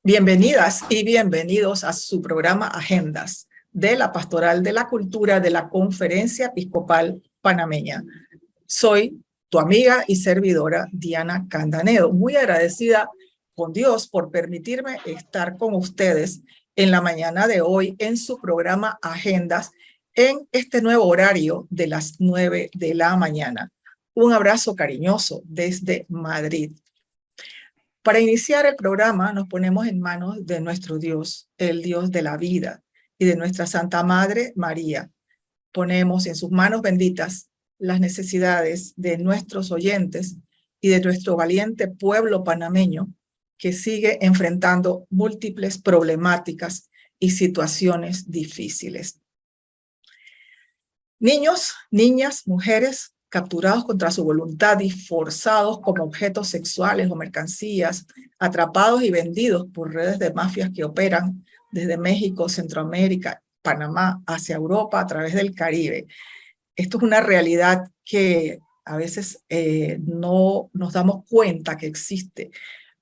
Bienvenidas y bienvenidos a su programa Agendas de la Pastoral de la Cultura de la Conferencia Episcopal Panameña. Soy tu amiga y servidora Diana Candanedo, muy agradecida con Dios por permitirme estar con ustedes en la mañana de hoy en su programa Agendas en este nuevo horario de las 9 de la mañana. Un abrazo cariñoso desde Madrid. Para iniciar el programa nos ponemos en manos de nuestro Dios, el Dios de la vida, y de nuestra Santa Madre María. Ponemos en sus manos benditas las necesidades de nuestros oyentes y de nuestro valiente pueblo panameño que sigue enfrentando múltiples problemáticas y situaciones difíciles. Niños, niñas, mujeres capturados contra su voluntad y forzados como objetos sexuales o mercancías, atrapados y vendidos por redes de mafias que operan desde México, Centroamérica, Panamá, hacia Europa a través del Caribe. Esto es una realidad que a veces no nos damos cuenta que existe.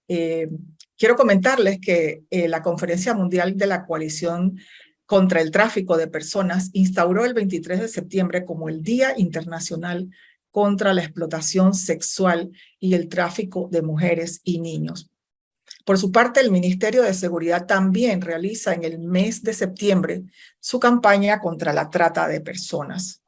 Quiero comentarles que la Conferencia Mundial de la Coalición contra el Tráfico de Personas instauró el 23 de septiembre como el Día Internacional contra la Explotación Sexual y el Tráfico de Mujeres y Niños. Por su parte, el Ministerio de Seguridad también realiza en el mes de septiembre su campaña contra la trata de personas.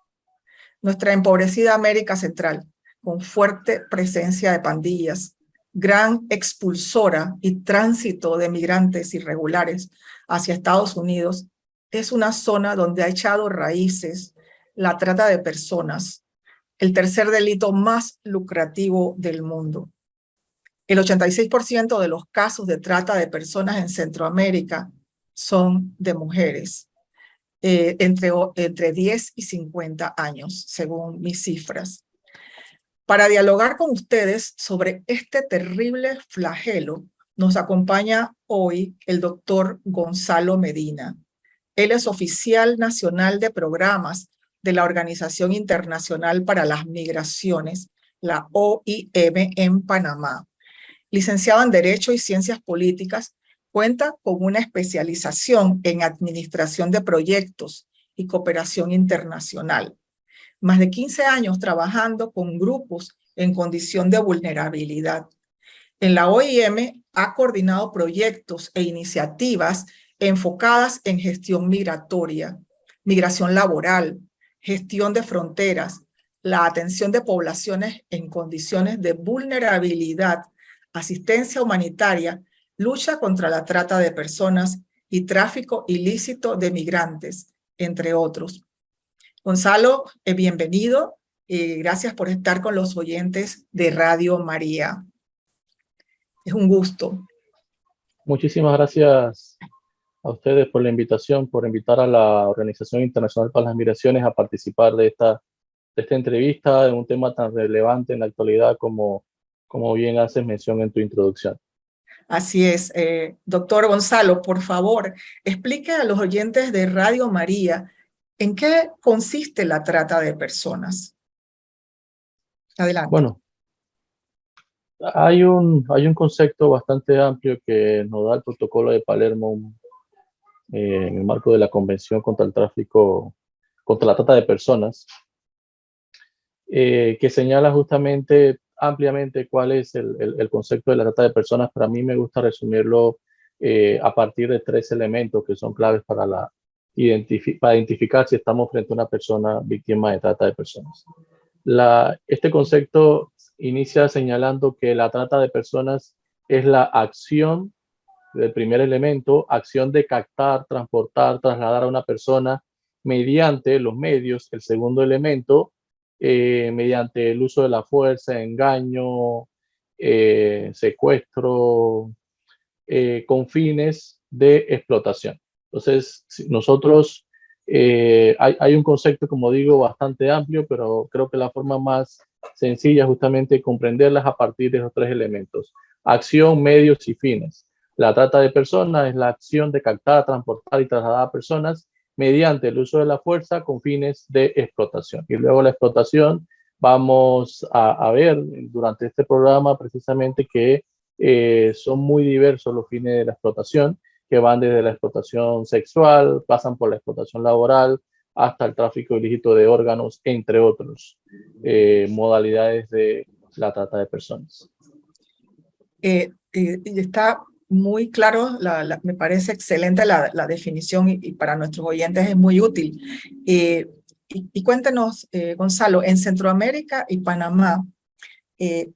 Nuestra empobrecida América Central, con fuerte presencia de pandillas, gran expulsora y tránsito de migrantes irregulares hacia Estados Unidos, es una zona donde ha echado raíces la trata de personas, el tercer delito más lucrativo del mundo. El 86% de los casos de trata de personas en Centroamérica son de mujeres, entre 10 y 50 años, según mis cifras. Para dialogar con ustedes sobre este terrible flagelo, nos acompaña hoy el doctor Gonzalo Medina. Él es oficial nacional de programas de la Organización Internacional para las Migraciones, la OIM, en Panamá. Licenciado en Derecho y Ciencias Políticas, cuenta con una especialización en Administración de Proyectos y Cooperación Internacional. Más de 15 años trabajando con grupos en condición de vulnerabilidad. En la OIM ha coordinado proyectos e iniciativas enfocadas en gestión migratoria, migración laboral, gestión de fronteras, la atención de poblaciones en condiciones de vulnerabilidad, asistencia humanitaria, lucha contra la trata de personas y tráfico ilícito de migrantes, entre otros. Gonzalo, bienvenido y gracias por estar con los oyentes de Radio María. Es un gusto. Muchísimas gracias a ustedes por la invitación, por invitar a la Organización Internacional para las Migraciones a participar de esta entrevista en un tema tan relevante en la actualidad como bien haces mención en tu introducción. Así es. Doctor Gonzalo, por favor, explique a los oyentes de Radio María en qué consiste la trata de personas. Adelante. Bueno, hay un concepto bastante amplio que nos da el protocolo de Palermo en el marco de la Convención contra el Tráfico, contra la Trata de Personas, que señala justamente ampliamente cuál es el concepto de la trata de personas. Para mí me gusta resumirlo a partir de 3 elementos que son claves para identificar si estamos frente a una persona víctima de trata de personas. Este concepto inicia señalando que la trata de personas es la acción del primer elemento, acción de captar, transportar, trasladar a una persona mediante los medios. El segundo elemento, mediante el uso de la fuerza, engaño, secuestro, con fines de explotación. Entonces, nosotros, hay un concepto, como digo, bastante amplio, pero creo que la forma más sencilla es justamente comprenderlas a partir de esos 3 elementos: acción, medios y fines. La trata de personas es la acción de captar, transportar y trasladar a personas mediante el uso de la fuerza con fines de explotación. Y luego la explotación, vamos a ver durante este programa precisamente que son muy diversos los fines de la explotación, que van desde la explotación sexual, pasan por la explotación laboral, hasta el tráfico ilícito de órganos, entre otros modalidades de la trata de personas. Y está muy claro, me parece excelente la definición y para nuestros oyentes es muy útil. Y cuéntenos, Gonzalo, en Centroamérica y Panamá,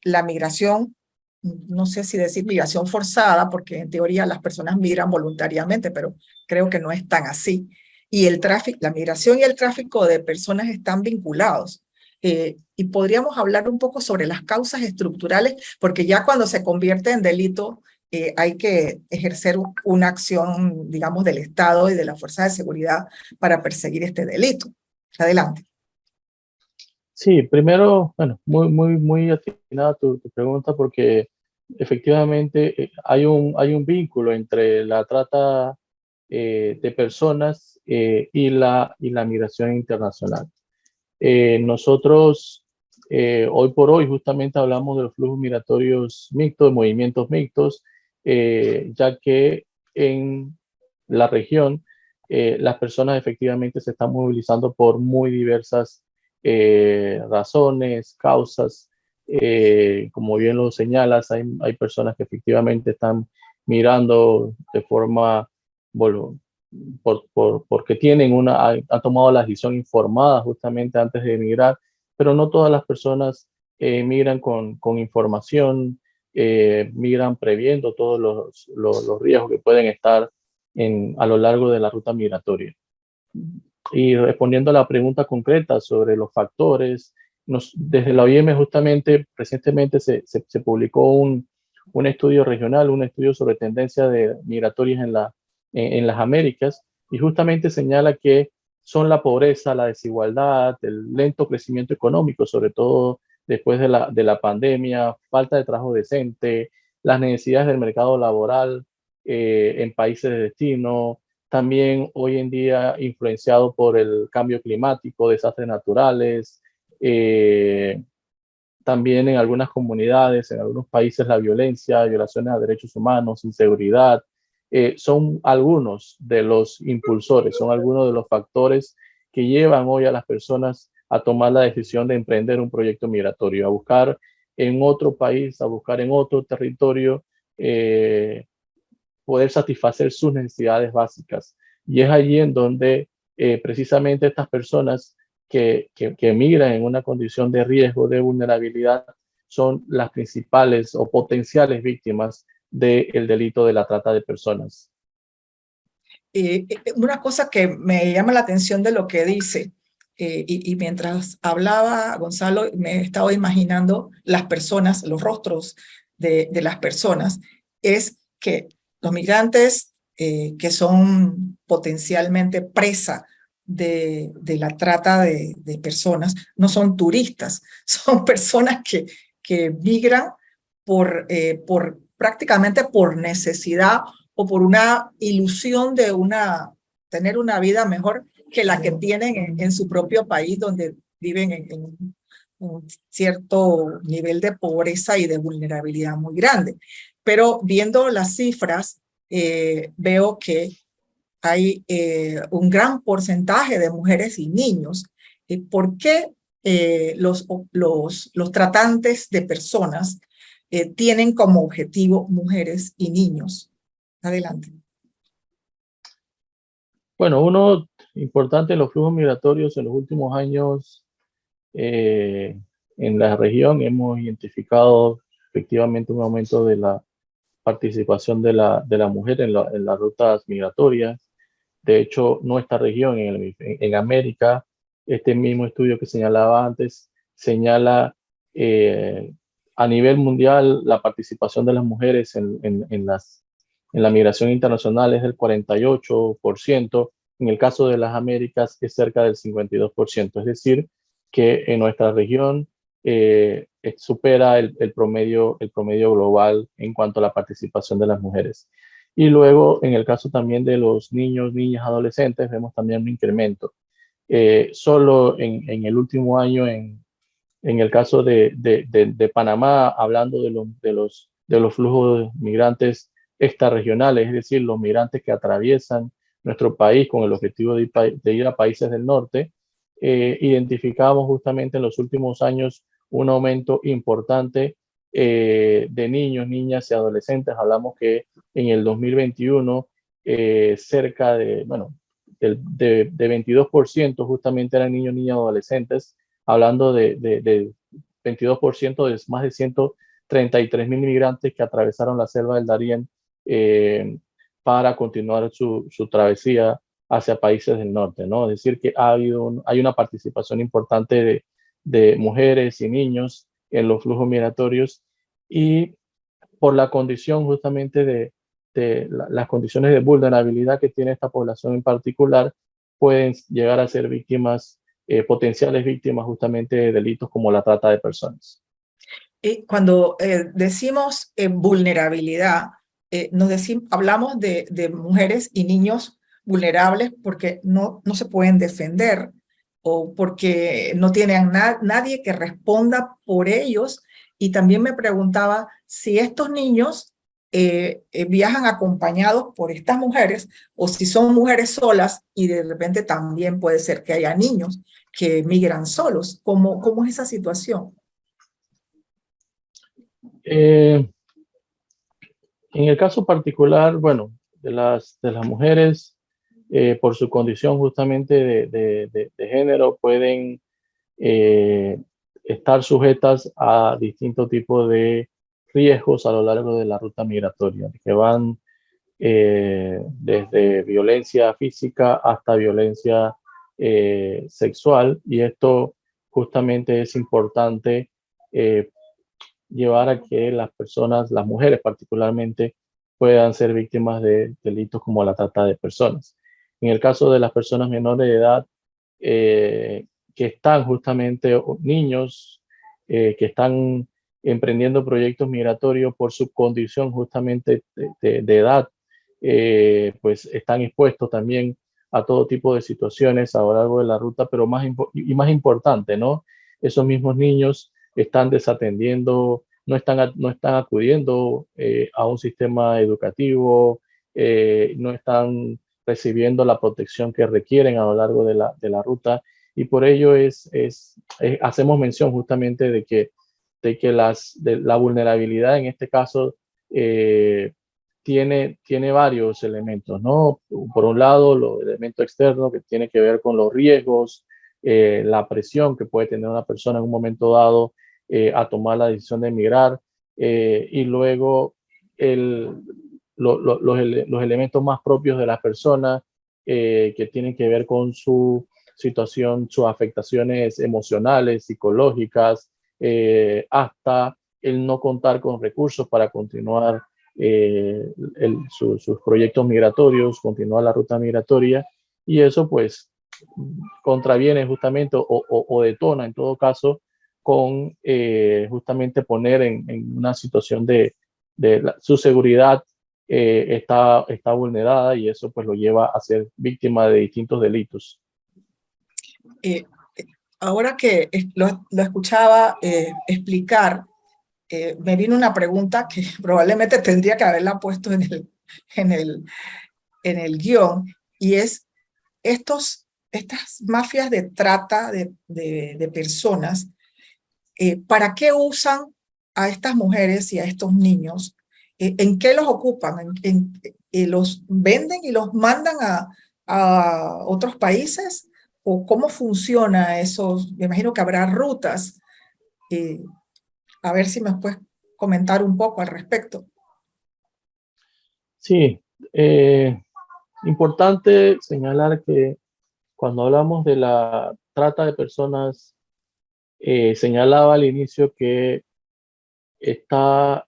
la migración, no sé si decir migración forzada, porque en teoría las personas migran voluntariamente, pero creo que no es tan así. Y el tráfico, la migración y el tráfico de personas están vinculados. Y podríamos hablar un poco sobre las causas estructurales, porque ya cuando se convierte en delito, hay que ejercer una acción, digamos, del Estado y de las fuerzas de seguridad para perseguir este delito. Adelante. Sí, primero, bueno, muy atinada tu pregunta porque efectivamente hay un vínculo entre la trata de personas y la migración internacional. Nosotros hoy por hoy justamente hablamos de los flujos migratorios mixtos, movimientos mixtos, ya que en la región las personas efectivamente se están movilizando por muy diversas razones, causas. Como bien lo señalas, hay personas que efectivamente están mirando de forma porque tienen han tomado la decisión informada justamente antes de emigrar, pero no todas las personas migran con información, migran previendo todos los riesgos que pueden estar a lo largo de la ruta migratoria. Y respondiendo a la pregunta concreta sobre los factores, desde la OIM justamente recientemente se publicó un estudio regional, un estudio sobre tendencias migratorias en las Américas, y justamente señala que son la pobreza, la desigualdad, el lento crecimiento económico, sobre todo después de la pandemia, falta de trabajo decente, las necesidades del mercado laboral en países de destino, también hoy en día influenciado por el cambio climático, desastres naturales, también en algunas comunidades, en algunos países la violencia, violaciones a derechos humanos, inseguridad, son algunos de los impulsores, son algunos de los factores que llevan hoy a las personas a tomar la decisión de emprender un proyecto migratorio, a buscar en otro país, a buscar en otro territorio, poder satisfacer sus necesidades básicas. Y es allí en donde precisamente estas personas que emigran en una condición de riesgo, de vulnerabilidad, son las principales o potenciales víctimas del delito de la trata de personas. Una cosa que me llama la atención de lo que dice, y mientras hablaba Gonzalo, me he estado imaginando las personas, los rostros de las personas, es que los migrantes que son potencialmente presa de la trata de personas no son turistas, son personas que migran prácticamente por necesidad o por una ilusión de tener una vida mejor que la que tienen en su propio país, donde viven en un cierto nivel de pobreza y de vulnerabilidad muy grande. Pero viendo las cifras, veo que hay un gran porcentaje de mujeres y niños. ¿Por qué los tratantes de personas tienen como objetivo mujeres y niños? Adelante. Bueno, uno importante en los flujos migratorios en los últimos años en la región hemos identificado efectivamente un aumento de la participación de la mujer en las rutas migratorias. De hecho, nuestra región en América, este mismo estudio que señalaba antes, señala a nivel mundial la participación de las mujeres en la migración internacional es del 48%, en el caso de las Américas es cerca del 52%, es decir, que en nuestra región supera el promedio global en cuanto a la participación de las mujeres. Y luego, en el caso también de los niños, niñas, adolescentes, vemos también un incremento. Solo en el último año, en el caso de Panamá, hablando de los de los flujos migrantes extrarregionales, es decir, los migrantes que atraviesan nuestro país con el objetivo de ir a países del norte, identificamos justamente en los últimos años un aumento importante de niños, niñas y adolescentes. Hablamos que en el 2021 cerca de, bueno, de 22% justamente eran niños, niñas y adolescentes, hablando de 22% de más de 133.000 migrantes que atravesaron la selva del Darién para continuar su travesía hacia países del norte, ¿no? Es decir, que hay una participación importante de mujeres y niños en los flujos migratorios, y por la condición justamente las condiciones de vulnerabilidad que tiene esta población en particular, pueden llegar a ser víctimas, potenciales víctimas justamente de delitos como la trata de personas. Y cuando decimos vulnerabilidad, hablamos de mujeres y niños vulnerables porque no se pueden defender o porque no tienen nadie que responda por ellos. Y también me preguntaba si estos niños viajan acompañados por estas mujeres o si son mujeres solas, y de repente también puede ser que haya niños que migran solos. ¿Cómo es esa situación? En el caso particular, bueno, de las mujeres, por su condición justamente de género, pueden estar sujetas a distintos tipos de riesgos a lo largo de la ruta migratoria, que van desde violencia física hasta violencia sexual, y esto justamente es importante llevar a que las personas, las mujeres particularmente, puedan ser víctimas de delitos como la trata de personas. En el caso de las personas menores de edad, que están justamente, niños que están emprendiendo proyectos migratorios por su condición justamente de edad, pues están expuestos también a todo tipo de situaciones a lo largo de la ruta, pero más importante, ¿no? Esos mismos niños están desatendiendo, no están acudiendo a un sistema educativo, no están recibiendo la protección que requieren a lo largo de la ruta, y por ello hacemos mención justamente de que la vulnerabilidad en este caso tiene varios elementos, ¿no? Por un lado, los elementos externos que tiene que ver con los riesgos, la presión que puede tener una persona en un momento dado a tomar la decisión de emigrar, y luego los elementos más propios de la persona que tienen que ver con su situación, sus afectaciones emocionales, psicológicas, hasta el no contar con recursos para continuar sus proyectos migratorios, continuar la ruta migratoria, y eso pues contraviene justamente o detona en todo caso con justamente poner en una situación su seguridad está vulnerada, y eso pues lo lleva a ser víctima de distintos delitos. Ahora que lo escuchaba explicar, me vino una pregunta que probablemente tendría que haberla puesto en el guión, y es estas mafias de trata de personas, ¿para qué usan a estas mujeres y a estos niños? ¿En qué los ocupan? ¿Los venden y los mandan a otros países? ¿O cómo funciona eso? Me imagino que habrá rutas. A ver si me puedes comentar un poco al respecto. Sí, importante señalar que cuando hablamos de la trata de personas, señalaba al inicio que está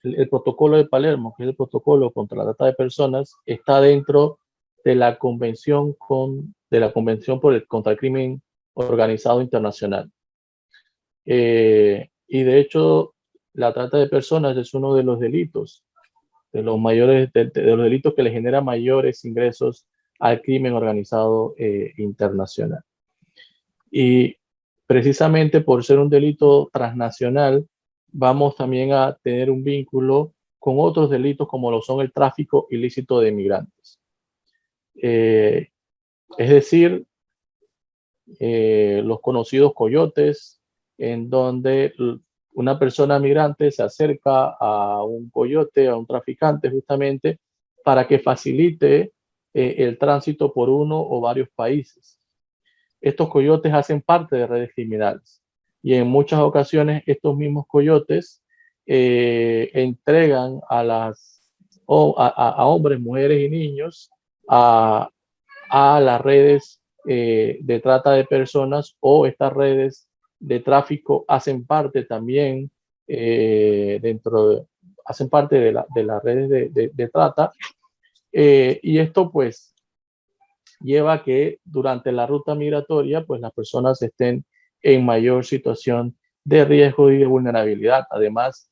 el protocolo de Palermo, que es el protocolo contra la trata de personas, está dentro de la convención contra el crimen organizado internacional. Y de hecho, la trata de personas es uno de los delitos, de los delitos que le genera mayores ingresos al crimen organizado internacional. Y precisamente por ser un delito transnacional, vamos también a tener un vínculo con otros delitos como lo son el tráfico ilícito de migrantes. Es decir, los conocidos coyotes, en donde una persona migrante se acerca a un coyote, a un traficante justamente, para que facilite el tránsito por uno o varios países. Estos coyotes hacen parte de redes criminales y en muchas ocasiones estos mismos coyotes entregan a hombres, mujeres y niños a, a las redes de trata de personas, o estas redes de tráfico hacen parte también hacen parte de las redes de trata, y esto pues lleva a que durante la ruta migratoria pues las personas estén en mayor situación de riesgo y de vulnerabilidad. Además,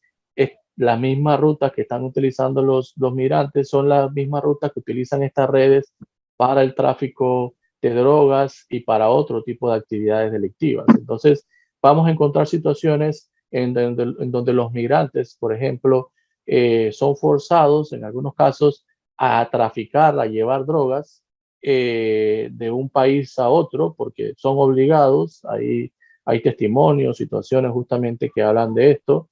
las mismas rutas que están utilizando los migrantes son las mismas rutas que utilizan estas redes para el tráfico de drogas y para otro tipo de actividades delictivas. Entonces, vamos a encontrar situaciones en donde los migrantes, por ejemplo, son forzados en algunos casos a traficar, a llevar drogas de un país a otro, porque son obligados. Hay testimonios, situaciones justamente que hablan de esto.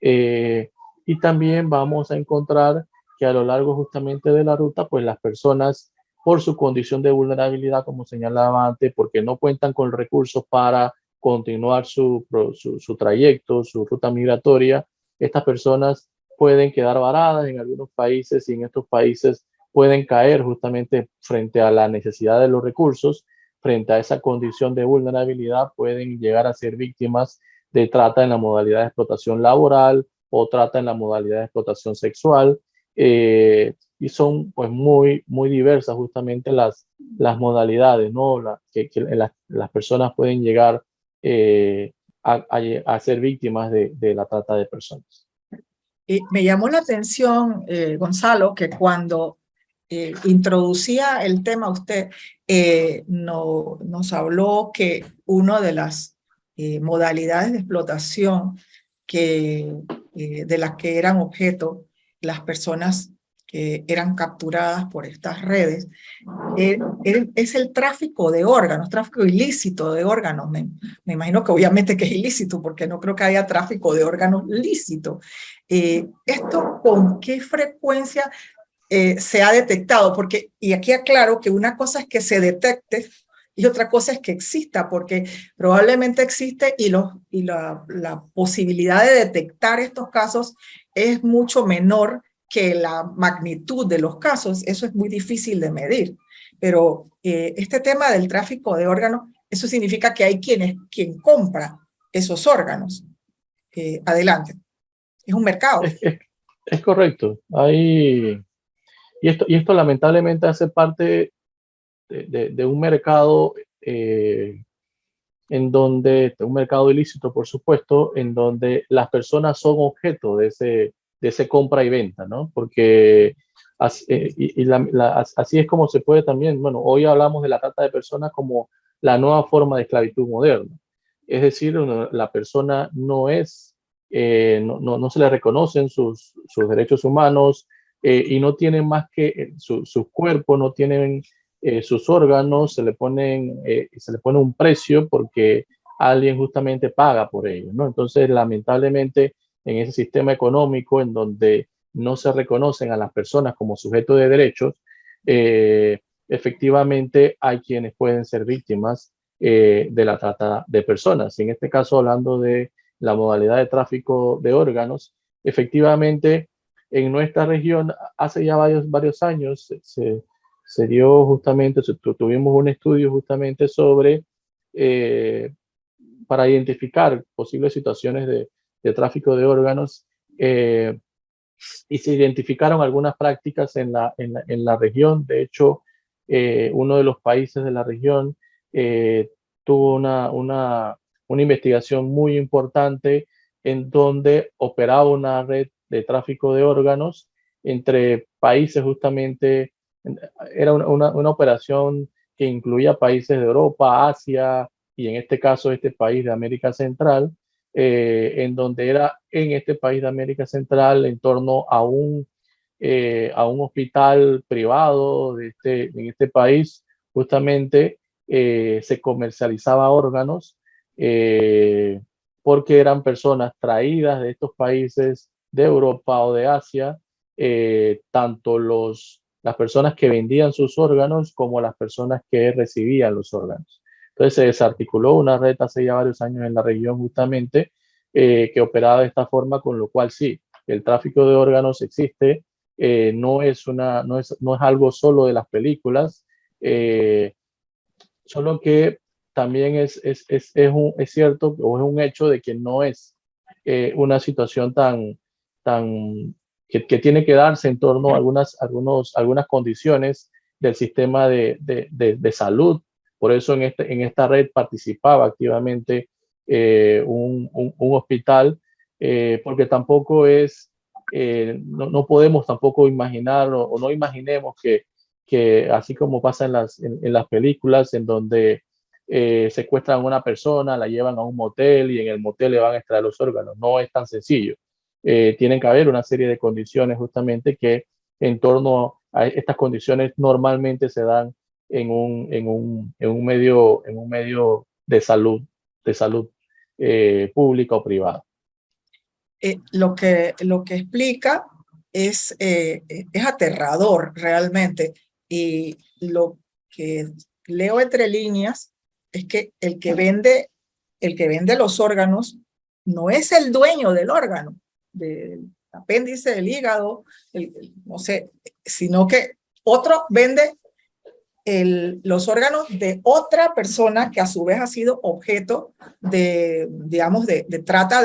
Y también vamos a encontrar que a lo largo justamente de la ruta, pues las personas, por su condición de vulnerabilidad, como señalaba antes, porque no cuentan con recursos para continuar su trayecto, su ruta migratoria, estas personas pueden quedar varadas en algunos países, y en estos países pueden caer justamente frente a la necesidad de los recursos, frente a esa condición de vulnerabilidad, pueden llegar a ser víctimas de trata en la modalidad de explotación laboral o trata en la modalidad de explotación sexual. Y son pues muy diversas justamente las modalidades, ¿no? Las personas pueden llegar a ser víctimas de la trata de personas. Y me llamó la atención, Gonzalo, que cuando introducía el tema usted, nos habló que una de las modalidades de explotación de las que eran objeto las personas que eran capturadas por estas redes, es el tráfico de órganos, tráfico ilícito de órganos. Me imagino que obviamente que es ilícito, porque no creo que haya tráfico de órganos lícito. ¿Esto con qué frecuencia se ha detectado? Porque, y aquí aclaro que una cosa es que se detecte y otra cosa es que exista, porque probablemente existe y la posibilidad de detectar estos casos es mucho menor que la magnitud de los casos. Eso es muy difícil de medir. Pero este tema del tráfico de órganos, eso significa que hay quien compra esos órganos. Adelante. Es un mercado. Es correcto. Y esto lamentablemente hace parte de un mercado un mercado ilícito, por supuesto, en donde las personas son objeto de ese compra y venta, ¿no? Porque así es como se puede también, bueno, hoy hablamos de la trata de personas como la nueva forma de esclavitud moderna. Es decir, la persona no se le reconocen sus derechos humanos, y no tienen más que sus cuerpos, no tienen sus órganos, se le pone un precio porque alguien justamente paga por ello, ¿no? Entonces, lamentablemente, en ese sistema económico en donde no se reconocen a las personas como sujetos de derechos, efectivamente hay quienes pueden ser víctimas de la trata de personas. Y en este caso, hablando de la modalidad de tráfico de órganos, efectivamente, en nuestra región, hace ya varios años, se dio justamente, tuvimos un estudio justamente sobre, para identificar posibles situaciones de tráfico de órganos, y se identificaron algunas prácticas en la región. De hecho, uno de los países de la región tuvo una investigación muy importante en donde operaba una red de tráfico de órganos entre países justamente. Era una operación que incluía países de Europa, Asia y en este caso este país de América Central, en donde era en este país de América Central, en torno a un hospital privado en este país, justamente se comercializaba órganos eh, porque eran personas traídas de estos países de Europa o de Asia, tanto las personas que vendían sus órganos como las personas que recibían los órganos. Entonces se desarticuló una red hace ya varios años en la región justamente que operaba de esta forma, con lo cual sí, el tráfico de órganos existe, no es algo solo de las películas, eh, solo que también es cierto o es un hecho de que no es una situación que tiene que darse en torno a algunas condiciones del sistema de salud. Por eso en esta red participaba activamente un hospital, porque tampoco no podemos tampoco imaginar o no imaginemos que así como pasa en las películas en donde secuestran a una persona, la llevan a un motel y en el motel le van a extraer los órganos. No es tan sencillo. Tienen que haber una serie de condiciones justamente que en torno a estas condiciones normalmente se dan en un medio de salud pública o privada. Lo que explica es aterrador realmente. Y lo que leo entre líneas es que el que vende los órganos no es el dueño del órgano, del apéndice, del hígado, no sé, sino que otro vende los órganos de otra persona que a su vez ha sido objeto digamos, de trata,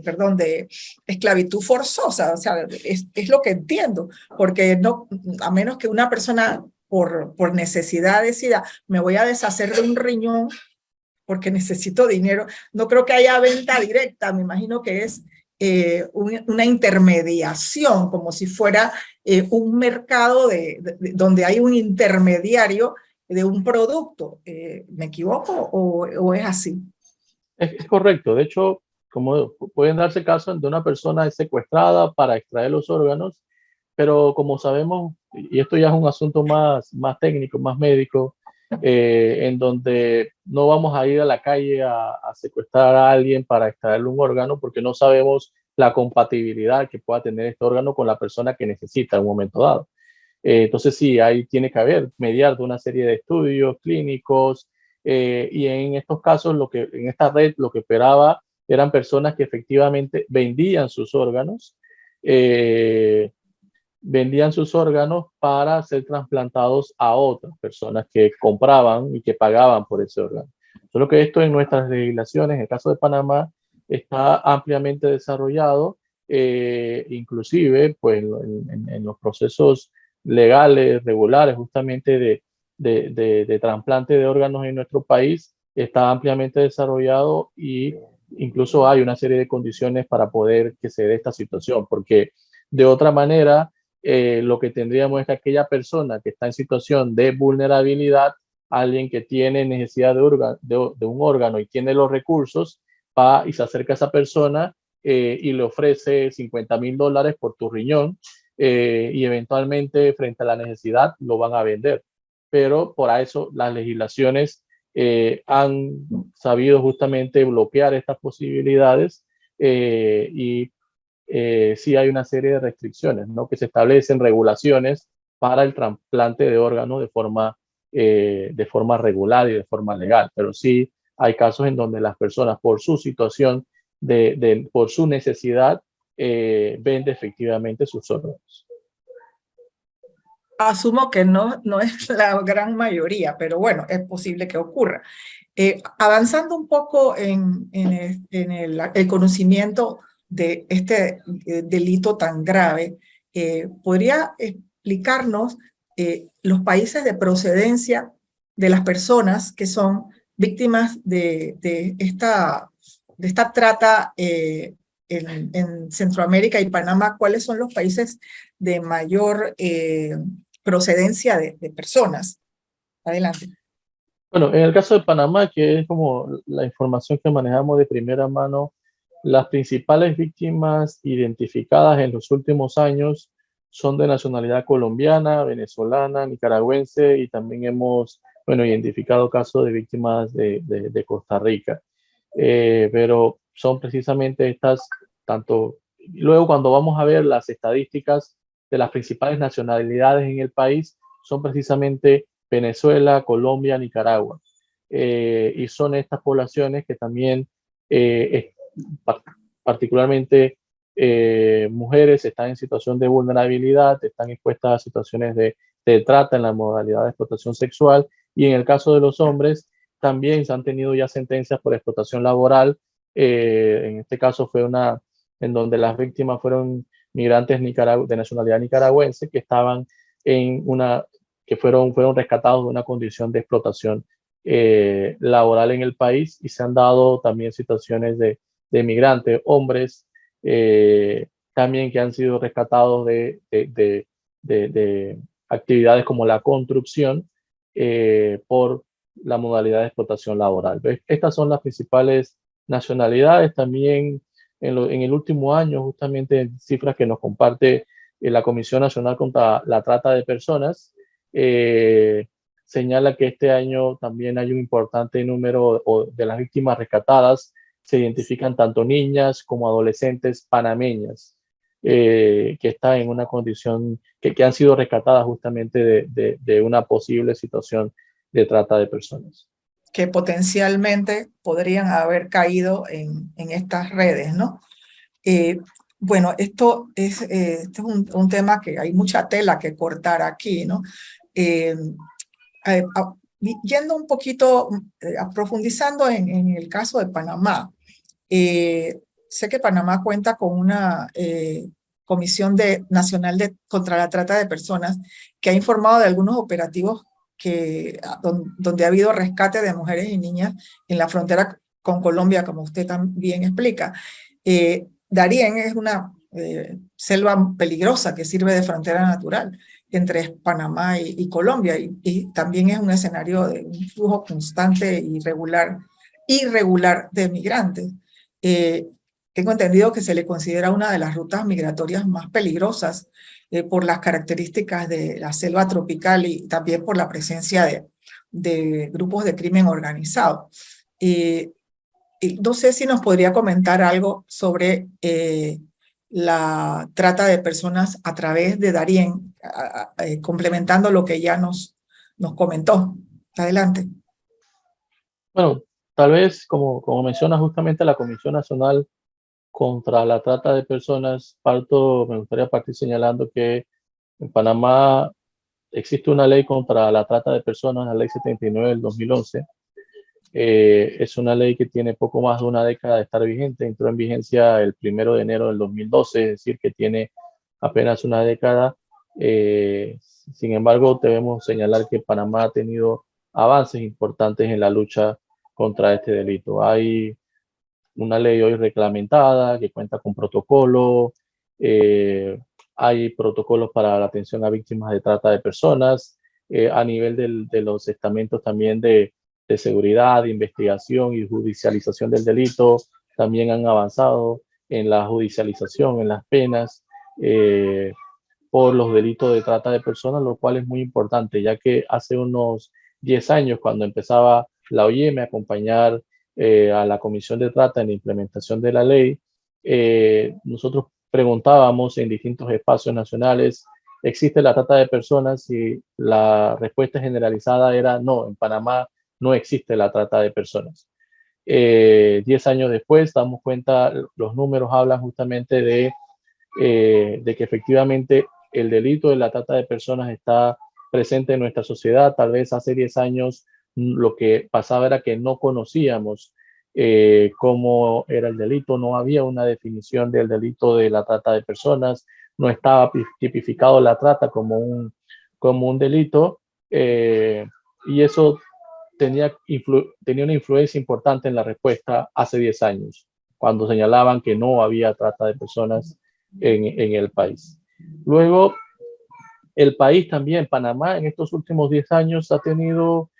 perdón, de esclavitud forzosa. O sea, es lo que entiendo, porque no, a menos que una persona por necesidad decida, me voy a deshacer de un riñón porque necesito dinero, no creo que haya venta directa, me imagino que es una intermediación, como si fuera un mercado donde hay un intermediario de un producto. ¿Me equivoco o es así? Es correcto. De hecho, como pueden darse casos de una persona es secuestrada para extraer los órganos, pero como sabemos, y esto ya es un asunto más técnico, más médico, en donde no vamos a ir a la calle a secuestrar a alguien para extraerle un órgano porque no sabemos la compatibilidad que pueda tener este órgano con la persona que necesita en un momento dado. Entonces sí, ahí tiene que haber, mediar de una serie de estudios clínicos, y en estos casos, en esta red lo que operaba eran personas que efectivamente eh, vendían sus órganos para ser trasplantados a otras personas que compraban y que pagaban por ese órgano. Solo que esto en nuestras legislaciones, en el caso de Panamá, está ampliamente desarrollado, inclusive pues, en los procesos legales, regulares, justamente de trasplante de órganos en nuestro país, está ampliamente desarrollado y incluso hay una serie de condiciones para poder que se dé esta situación, porque de otra manera, lo que tendríamos es que aquella persona que está en situación de vulnerabilidad, alguien que tiene necesidad de un órgano y tiene los recursos, va y se acerca a esa persona y le ofrece $50,000 por tu riñón, y eventualmente frente a la necesidad lo van a vender. Pero por eso las legislaciones han sabido justamente bloquear estas posibilidades, y sí hay una serie de restricciones, ¿no? Que se establecen regulaciones para el trasplante de órganos de forma regular y de forma legal, pero sí hay casos en donde las personas por su situación, por su necesidad, venden efectivamente sus órganos. Asumo que no es la gran mayoría, pero bueno, es posible que ocurra. Avanzando un poco en el conocimiento de este delito tan grave, ¿podría explicarnos los países de procedencia de las personas que son víctimas de esta trata en Centroamérica y Panamá? ¿Cuáles son los países de mayor procedencia de personas? Adelante. Bueno, en el caso de Panamá, que es como la información que manejamos de primera mano, Las principales víctimas identificadas en los últimos años son de nacionalidad colombiana, venezolana, nicaragüense y también hemos, bueno, identificado casos de víctimas de Costa Rica. Pero son precisamente estas, tanto, luego cuando vamos a ver las estadísticas de las principales nacionalidades en el país, son precisamente Venezuela, Colombia, Nicaragua. Y son estas poblaciones que también eh, particularmente mujeres están en situación de vulnerabilidad, están expuestas a situaciones de trata en la modalidad de explotación sexual, y en el caso de los hombres también se han tenido ya sentencias por explotación laboral. En este caso fue una en donde las víctimas fueron migrantes de nacionalidad nicaragüense que estaban en una que fueron rescatados de una condición de explotación laboral en el país, y se han dado también situaciones de migrantes, hombres, también que han sido rescatados de actividades como la construcción por la modalidad de explotación laboral. Estas son las principales nacionalidades. También en el último año, justamente cifras que nos comparte la Comisión Nacional contra la Trata de Personas, señala que este año también hay un importante número de las víctimas rescatadas. Se identifican tanto niñas como adolescentes panameñas que están en una condición, que han sido rescatadas justamente de una posible situación de trata de personas. Que potencialmente podrían haber caído en estas redes, ¿no? Bueno, esto es un tema que hay mucha tela que cortar aquí, ¿no? Yendo un poquito, profundizando en el caso de Panamá, sé que Panamá cuenta con una Comisión Nacional contra la Trata de Personas que ha informado de algunos operativos donde ha habido rescate de mujeres y niñas en la frontera con Colombia, como usted también explica. Darién es una selva peligrosa que sirve de frontera natural entre Panamá y Colombia, y también es un escenario de un flujo constante y irregular de migrantes. Tengo entendido que se le considera una de las rutas migratorias más peligrosas por las características de la selva tropical y también por la presencia de grupos de crimen organizado. No sé si nos podría comentar algo sobre la trata de personas a través de Darién, complementando lo que ya nos comentó. Adelante. Bueno, tal vez, como menciona justamente la Comisión Nacional contra la Trata de Personas, me gustaría partir señalando que en Panamá existe una ley contra la trata de personas, la ley 79 del 2011. Es una ley que tiene poco más de una década de estar vigente, entró en vigencia el 1 de enero del 2012, es decir, que tiene apenas una década. Sin embargo, debemos señalar que Panamá ha tenido avances importantes en la lucha contra este delito. Hay una ley hoy reglamentada que cuenta con protocolo, hay protocolos para la atención a víctimas de trata de personas, a nivel de los estamentos también de seguridad, de investigación y judicialización del delito, también han avanzado en la judicialización, en las penas por los delitos de trata de personas, lo cual es muy importante, ya que hace unos 10 años, cuando empezaba la OIM a acompañar a la Comisión de Trata en la implementación de la ley, nosotros preguntábamos en distintos espacios nacionales, ¿existe la trata de personas? Y la respuesta generalizada era no, en Panamá no existe la trata de personas. 10 años después, damos cuenta, los números hablan justamente de que efectivamente el delito de la trata de personas está presente en nuestra sociedad. Tal vez hace 10 años lo que pasaba era que no conocíamos cómo era el delito, no había una definición del delito de la trata de personas, no estaba tipificado la trata como un delito, y eso tenía una influencia importante en la respuesta hace 10 años, cuando señalaban que no había trata de personas en el país. Luego, el país también, Panamá, en estos últimos 10 años ha tenido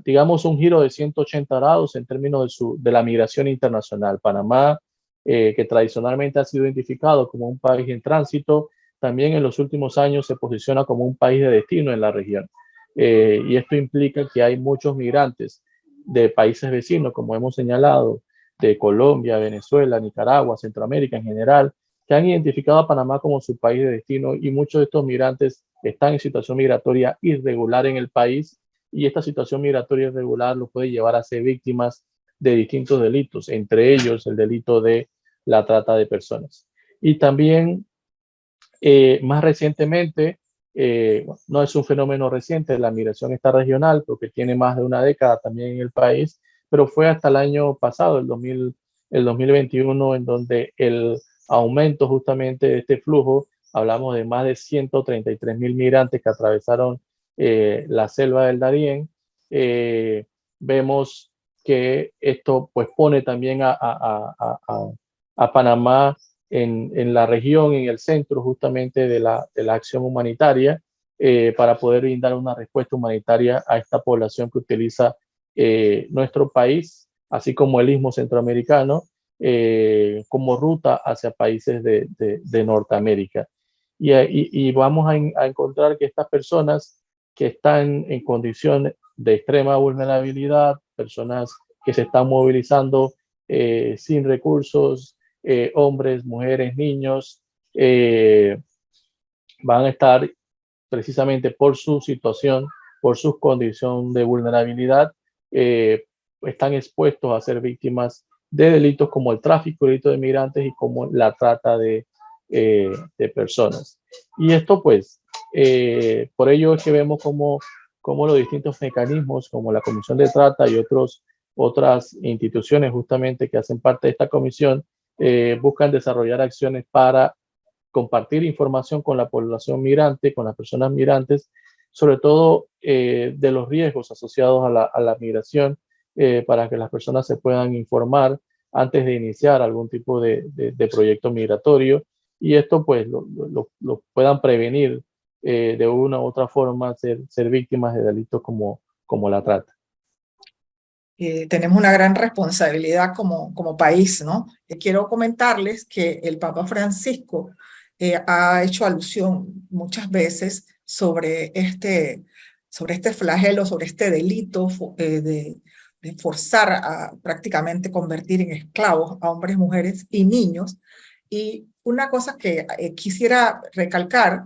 digamos, un giro de 180 grados en términos de la migración internacional. Panamá, que tradicionalmente ha sido identificado como un país en tránsito, también en los últimos años se posiciona como un país de destino en la región. Y esto implica que hay muchos migrantes de países vecinos, como hemos señalado, de Colombia, Venezuela, Nicaragua, Centroamérica en general, que han identificado a Panamá como su país de destino, y muchos de estos migrantes están en situación migratoria irregular en el país, y esta situación migratoria irregular los puede llevar a ser víctimas de distintos delitos, entre ellos el delito de la trata de personas. Y también, más recientemente, no es un fenómeno reciente, la migración está regional, porque tiene más de una década también en el país, pero fue hasta el año pasado, el 2021, en donde el aumento justamente de este flujo, hablamos de más de 133,000 migrantes que atravesaron la selva del Darién. Vemos que esto pues pone también a Panamá en la región, en el centro justamente de la acción humanitaria, para poder brindar una respuesta humanitaria a esta población que utiliza nuestro país, así como el Istmo Centroamericano, como ruta hacia países de Norteamérica. Y vamos a encontrar que estas personas que están en condiciones de extrema vulnerabilidad, personas que se están movilizando sin recursos, hombres, mujeres, niños, van a estar precisamente por su situación, por su condición de vulnerabilidad, están expuestos a ser víctimas de delitos como el tráfico, el delito de migrantes y como la trata de personas. Y esto pues, por ello es que vemos como los distintos mecanismos, como la Comisión de Trata y otras instituciones justamente que hacen parte de esta comisión, buscan desarrollar acciones para compartir información con la población migrante, con las personas migrantes, sobre todo de los riesgos asociados a la migración, para que las personas se puedan informar antes de iniciar algún tipo de proyecto migratorio, y esto pues lo puedan prevenir de una u otra forma ser víctimas de delitos como la trata. Tenemos una gran responsabilidad como país, ¿no? Quiero comentarles que el Papa Francisco ha hecho alusión muchas veces sobre este flagelo, sobre este delito de forzar a prácticamente convertir en esclavos a hombres, mujeres y niños. Y una cosa que quisiera recalcar,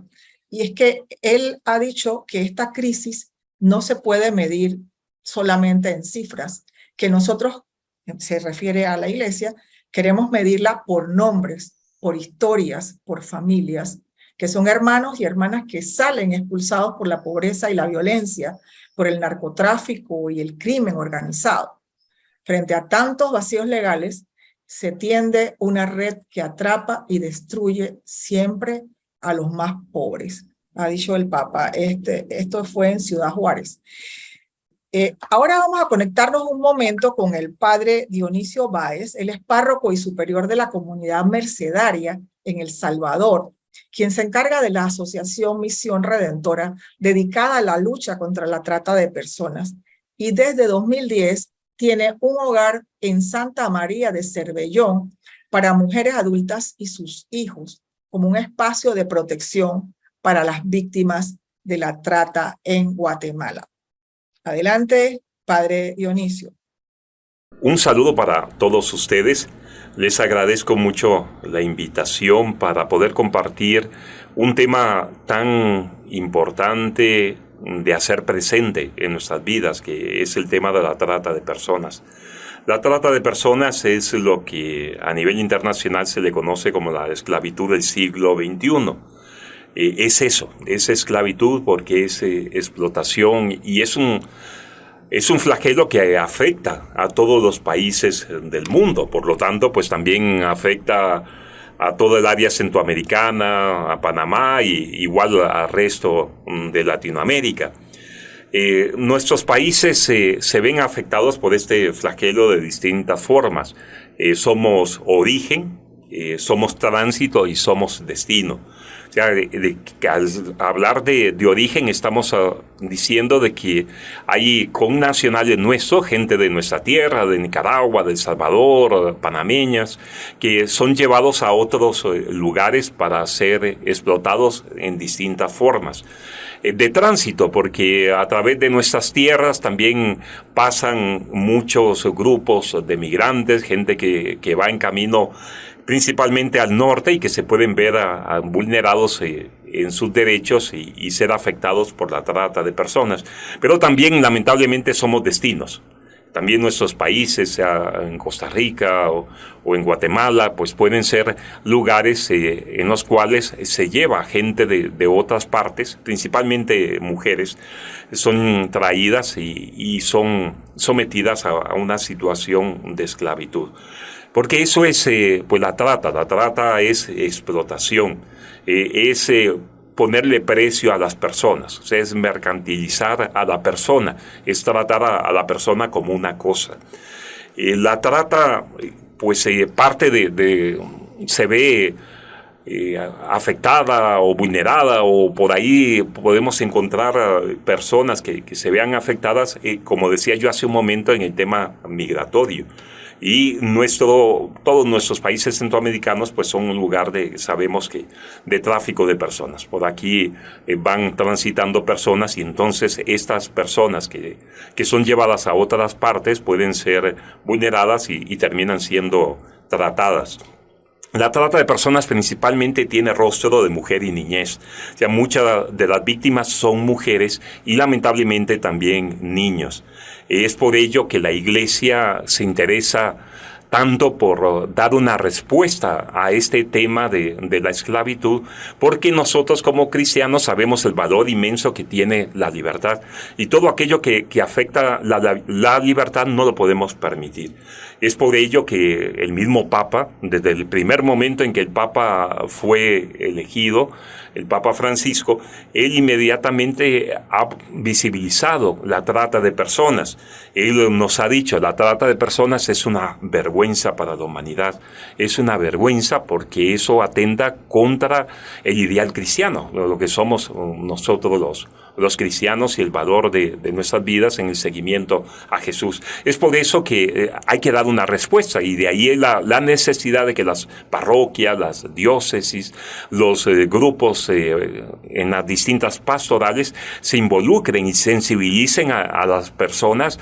y es que él ha dicho que esta crisis no se puede medir solamente en cifras, que nosotros, se refiere a la iglesia, queremos medirla por nombres, por historias, por familias, que son hermanos y hermanas que salen expulsados por la pobreza y la violencia, por el narcotráfico y el crimen organizado. Frente a tantos vacíos legales, se tiende una red que atrapa y destruye siempre a los más pobres, ha dicho el Papa. Esto fue en Ciudad Juárez. Ahora vamos a conectarnos un momento con el padre Dionisio Báez. Él es párroco y superior de la comunidad mercedaria en El Salvador, quien se encarga de la asociación Misión Redentora, dedicada a la lucha contra la trata de personas. Y desde 2010 tiene un hogar en Santa María de Cervellón para mujeres adultas y sus hijos, como un espacio de protección para las víctimas de la trata en Guatemala. Adelante, padre Dionisio. Un saludo para todos ustedes. Les agradezco mucho la invitación para poder compartir un tema tan importante de hacer presente en nuestras vidas, que es el tema de la trata de personas. La trata de personas es lo que a nivel internacional se le conoce como la esclavitud del siglo XXI. Es eso, es esclavitud porque es explotación y es un flagelo que afecta a todos los países del mundo. Por lo tanto, pues también afecta a todo el área centroamericana, a Panamá y igual al resto de Latinoamérica. Nuestros países se ven afectados por este flagelo de distintas formas. Somos origen somos tránsito y somos destino. O sea, que al hablar de origen estamos diciendo de que hay connacionales nuestros, gente de nuestra tierra, de Nicaragua, de El Salvador, panameñas, que son llevados a otros lugares para ser explotados en distintas formas. De tránsito, porque a través de nuestras tierras también pasan muchos grupos de migrantes, gente que va en camino principalmente al norte y que se pueden ver vulnerados en sus derechos y ser afectados por la trata de personas. Pero también, lamentablemente, somos destinos. También nuestros países, sea en Costa Rica o en Guatemala, pues pueden ser lugares en los cuales se lleva gente de otras partes, principalmente mujeres, son traídas y son sometidas a una situación de esclavitud. Porque eso es pues la trata es explotación, es ponerle precio a las personas, o sea, es mercantilizar a la persona, es tratar a la persona como una cosa. La trata, pues parte se ve afectada o vulnerada, o por ahí podemos encontrar personas que se vean afectadas, como decía yo hace un momento, en el tema migratorio. Y todos nuestros países centroamericanos pues son un lugar sabemos que de tráfico de personas. Por aquí van transitando personas y entonces estas personas que son llevadas a otras partes pueden ser vulneradas y terminan siendo tratadas. La trata de personas principalmente tiene rostro de mujer y niñez. O sea, muchas de las víctimas son mujeres y lamentablemente también niños. Es por ello que la Iglesia se interesa tanto por dar una respuesta a este tema de la esclavitud, porque nosotros como cristianos sabemos el valor inmenso que tiene la libertad y todo aquello que afecta la libertad no lo podemos permitir. Es por ello que el mismo Papa, desde el primer momento en que el Papa fue elegido, el Papa Francisco, él inmediatamente ha visibilizado la trata de personas. Él nos ha dicho, la trata de personas es una vergüenza para la humanidad. Es una vergüenza porque eso atenta contra el ideal cristiano, lo que somos nosotros los cristianos y el valor de nuestras vidas en el seguimiento a Jesús. Es por eso que hay que dar una respuesta y de ahí la necesidad de que las parroquias, las diócesis, los grupos en las distintas pastorales se involucren y sensibilicen a las personas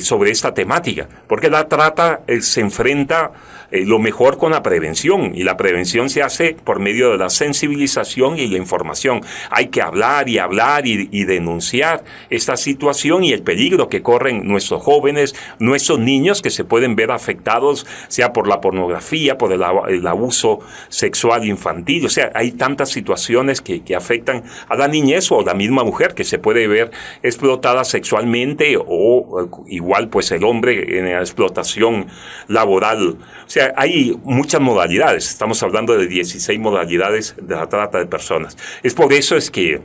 sobre esta temática, porque la trata se enfrenta lo mejor con la prevención, y la prevención se hace por medio de la sensibilización y la información. Hay que hablar y denunciar esta situación y el peligro que corren nuestros jóvenes, nuestros niños, que se pueden ver afectados, sea por la pornografía, por el abuso sexual infantil. O sea, hay tantas situaciones que afectan a la niñez o a la misma mujer que se puede ver explotada sexualmente, o igual pues el hombre en la explotación laboral. O sea, hay muchas modalidades. Estamos hablando de 16 modalidades de la trata de personas. Es por eso es que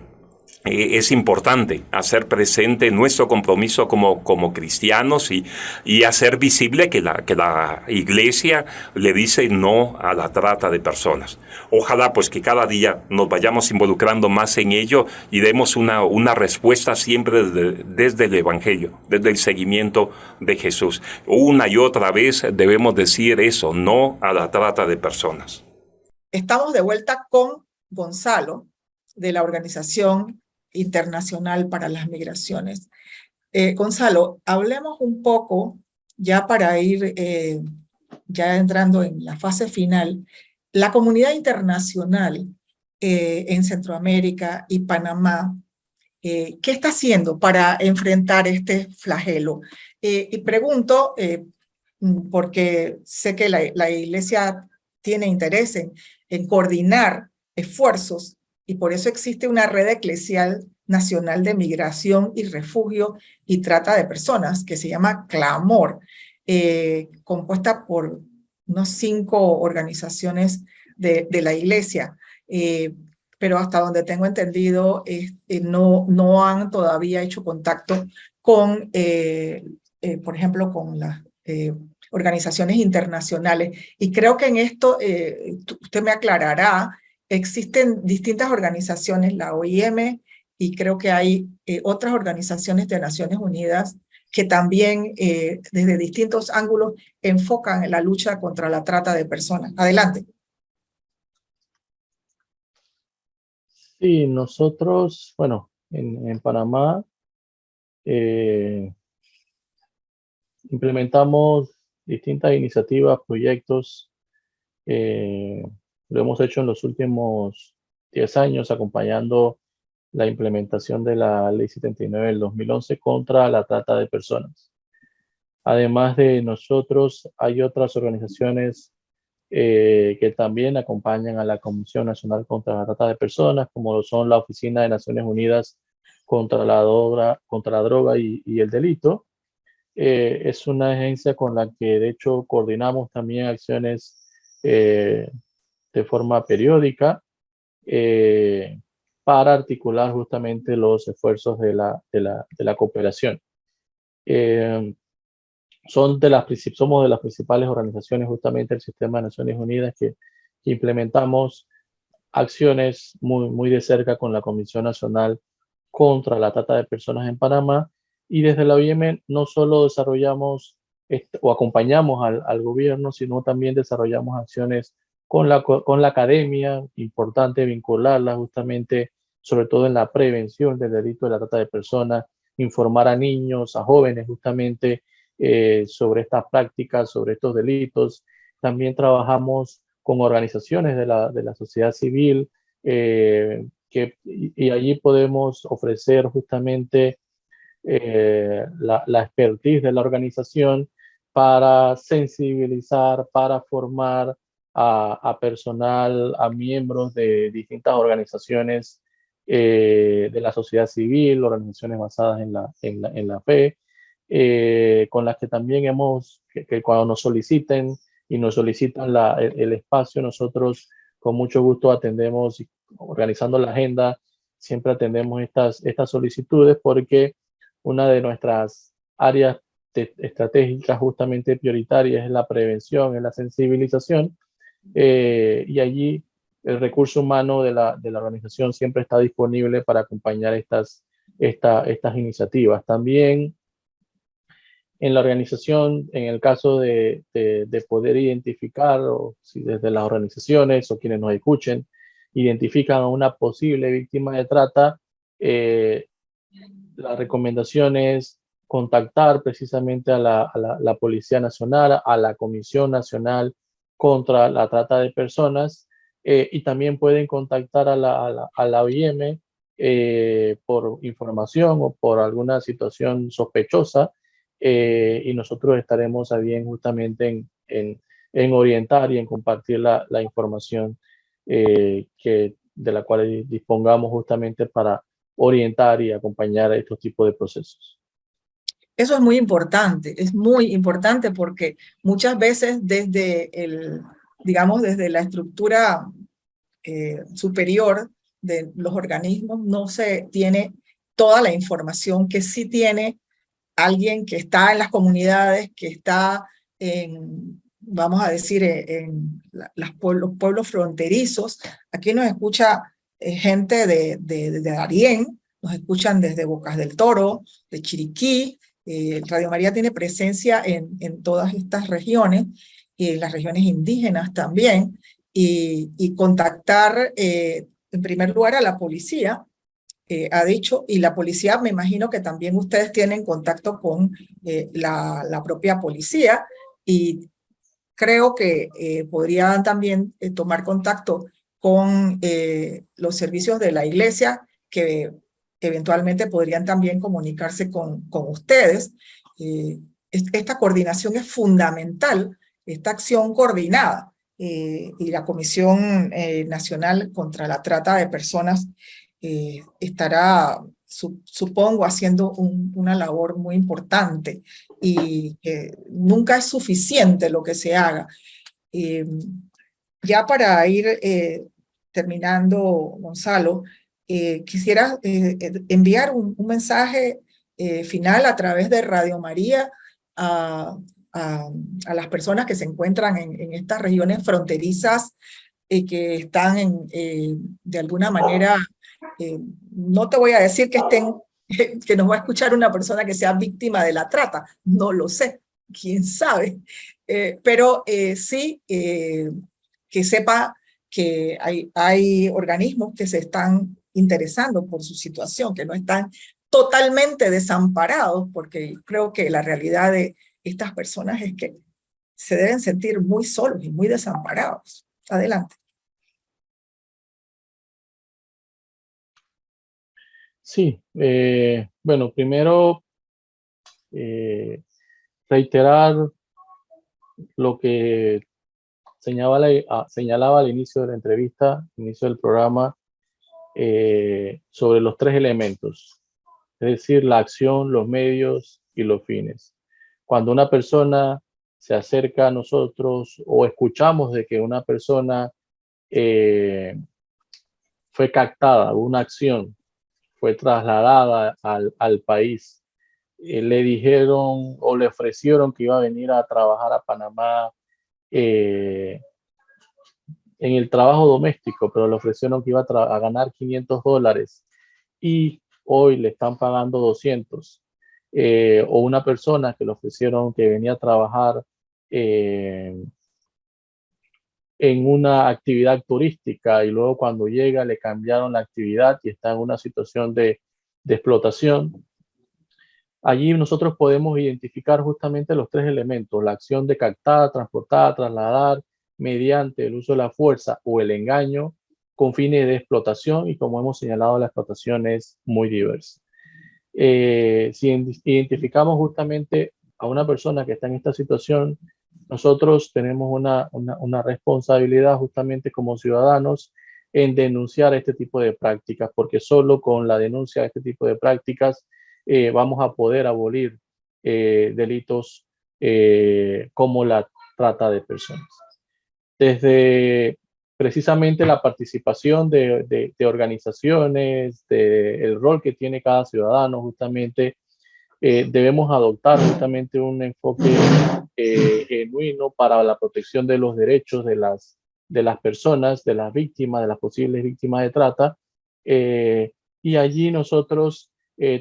es importante hacer presente nuestro compromiso como cristianos y hacer visible que la Iglesia le dice no a la trata de personas. Ojalá pues que cada día nos vayamos involucrando más en ello y demos una respuesta siempre desde el Evangelio, desde el seguimiento de Jesús. Una y otra vez debemos decir eso, no a la trata de personas. Estamos de vuelta con Gonzalo, de la Organización Internacional para las Migraciones. Gonzalo, hablemos un poco, ya para ir ya entrando en la fase final, la comunidad internacional en Centroamérica y Panamá, ¿qué está haciendo para enfrentar este flagelo? Y pregunto, porque sé que la Iglesia tiene interés en coordinar esfuerzos, y por eso existe una red eclesial nacional de migración y refugio y trata de personas que se llama CLAMOR, compuesta por unos 5 organizaciones de la Iglesia, pero hasta donde tengo entendido no han todavía hecho contacto con, por ejemplo, con organizaciones internacionales. Y creo que en esto, usted me aclarará, existen distintas organizaciones, la OIM, y creo que hay otras organizaciones de Naciones Unidas que también desde distintos ángulos enfocan en la lucha contra la trata de personas. Adelante. Sí, nosotros, bueno, en Panamá implementamos distintas iniciativas, proyectos. Lo hemos hecho en los últimos 10 años acompañando la implementación de la Ley 79 del 2011 contra la trata de personas. Además de nosotros, hay otras organizaciones que también acompañan a la Comisión Nacional contra la Trata de Personas, como lo son la Oficina de Naciones Unidas contra la Droga y el Delito. Es una agencia con la que de hecho coordinamos también acciones de forma periódica para articular justamente los esfuerzos de la cooperación. Somos de las principales organizaciones justamente del Sistema de Naciones Unidas que implementamos acciones muy de cerca con la Comisión Nacional contra la Trata de Personas en Panamá, y desde la OIM no solo desarrollamos o acompañamos al gobierno, sino también desarrollamos acciones con la academia, importante vincularla justamente, sobre todo en la prevención del delito de la trata de personas, informar a niños, a jóvenes justamente sobre estas prácticas, sobre estos delitos. También trabajamos con organizaciones de la sociedad civil, y allí podemos ofrecer justamente la expertise de la organización para sensibilizar, para formar a personal, a miembros de distintas organizaciones de la sociedad civil, organizaciones basadas en la fe, con las que también que cuando nos soliciten y nos solicitan el espacio, nosotros con mucho gusto atendemos, organizando la agenda, siempre atendemos estas solicitudes, porque una de nuestras áreas estratégicas justamente prioritarias es la prevención, es la sensibilización, y allí el recurso humano de la organización siempre está disponible para acompañar estas iniciativas. También en la organización, en el caso de poder identificar, o si desde las organizaciones o quienes nos escuchen, identifican a una posible víctima de trata, la recomendación es contactar precisamente a la Policía Nacional, a la Comisión Nacional contra la Trata de Personas, y también pueden contactar a la OIM por información o por alguna situación sospechosa, y nosotros estaremos a bien justamente en orientar y en compartir la información de la cual dispongamos justamente para orientar y acompañar a estos tipos de procesos. Eso es muy importante porque muchas veces digamos, desde la estructura superior de los organismos no se tiene toda la información que sí tiene alguien que está en las comunidades, que está vamos a decir, los pueblos fronterizos. Aquí nos escucha gente de Darién, nos escuchan desde Bocas del Toro, de Chiriquí. Radio María tiene presencia en todas estas regiones, y en las regiones indígenas también, y contactar en primer lugar a la policía, ha dicho, y la policía, me imagino que también ustedes tienen contacto con la propia policía, y creo que podrían también tomar contacto con los servicios de la iglesia, que eventualmente podrían también comunicarse con ustedes. Esta coordinación es fundamental, esta acción coordinada, y la Comisión Nacional contra la Trata de Personas estará, supongo, haciendo una labor muy importante, y que nunca es suficiente lo que se haga. Ya para ir terminando, Gonzalo, quisiera enviar un mensaje final a través de Radio María a a las personas que se encuentran en estas regiones fronterizas y que están de alguna manera, no te voy a decir que que nos va a escuchar una persona que sea víctima de la trata, no lo sé, quién sabe, pero sí que sepa que hay organismos que se están interesando por su situación, que no están totalmente desamparados, porque creo que la realidad de estas personas es que se deben sentir muy solos y muy desamparados. Adelante. Sí, bueno, primero reiterar lo que señalaba al inicio de la entrevista, inicio del programa, sobre los tres elementos, es decir, la acción, los medios y los fines. Cuando una persona se acerca a nosotros o escuchamos de que una persona fue captada, una acción fue trasladada al país, le dijeron o le ofrecieron que iba a venir a trabajar a Panamá en el trabajo doméstico, pero le ofrecieron que iba a ganar $500 y hoy le están pagando 200. O una persona que le ofrecieron que venía a trabajar en una actividad turística y luego cuando llega le cambiaron la actividad y está en una situación de explotación. Allí nosotros podemos identificar justamente los tres elementos: la acción de captar, transportar, trasladar mediante el uso de la fuerza o el engaño con fines de explotación, y como hemos señalado, la explotación es muy diversa. Si identificamos justamente a una persona que está en esta situación, nosotros tenemos una responsabilidad justamente como ciudadanos en denunciar este tipo de prácticas, porque solo con la denuncia de este tipo de prácticas vamos a poder abolir delitos como la trata de personas. Desde precisamente la participación de organizaciones, el rol que tiene cada ciudadano, justamente debemos adoptar justamente un enfoque genuino para la protección de los derechos de las personas, de las víctimas, de las posibles víctimas de trata. Y allí nosotros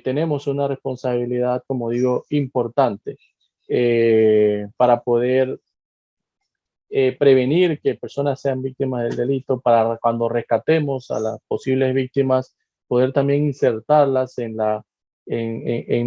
tenemos una responsabilidad, como digo, importante para poder prevenir que personas sean víctimas del delito, para cuando rescatemos a las posibles víctimas, poder también insertarlas en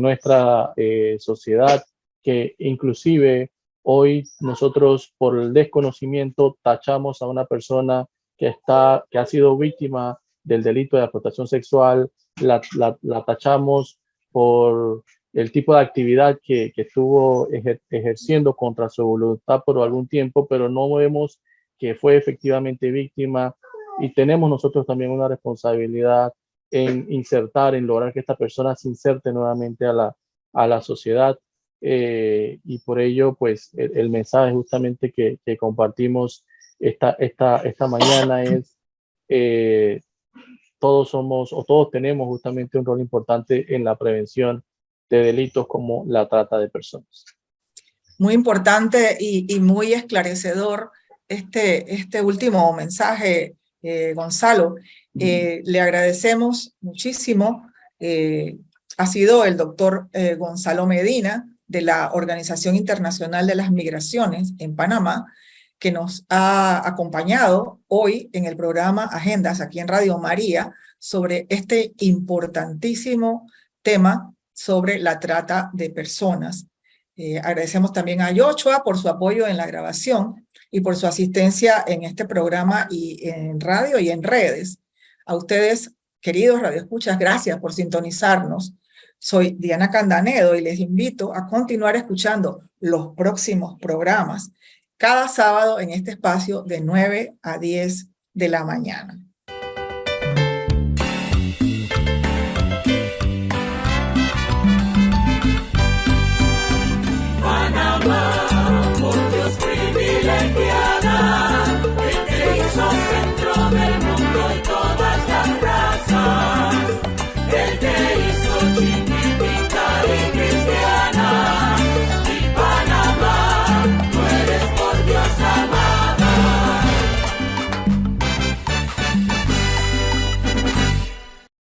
nuestra sociedad, que inclusive hoy nosotros por el desconocimiento tachamos a una persona que ha sido víctima del delito de explotación sexual, la tachamos por el tipo de actividad que estuvo ejerciendo contra su voluntad por algún tiempo, pero no vemos que fue efectivamente víctima, y tenemos nosotros también una responsabilidad en insertar, en lograr que esta persona se inserte nuevamente a la sociedad. Y por ello, pues, el mensaje justamente que compartimos esta mañana es todos somos o todos tenemos justamente un rol importante en la prevención de delitos como la trata de personas. Muy importante y muy esclarecedor este último mensaje, Gonzalo. Le agradecemos muchísimo. Ha sido el doctor Gonzalo Medina, de la Organización Internacional de las Migraciones en Panamá, que nos ha acompañado hoy en el programa Agendas, aquí en Radio María, sobre este importantísimo tema sobre la trata de personas. Agradecemos también a Yoshua por su apoyo en la grabación y por su asistencia en este programa y en radio y en redes. A ustedes, queridos radioescuchas, gracias por sintonizarnos. Soy Diana Candanedo y les invito a continuar escuchando los próximos programas cada sábado en este espacio de 9 a 10 de la mañana.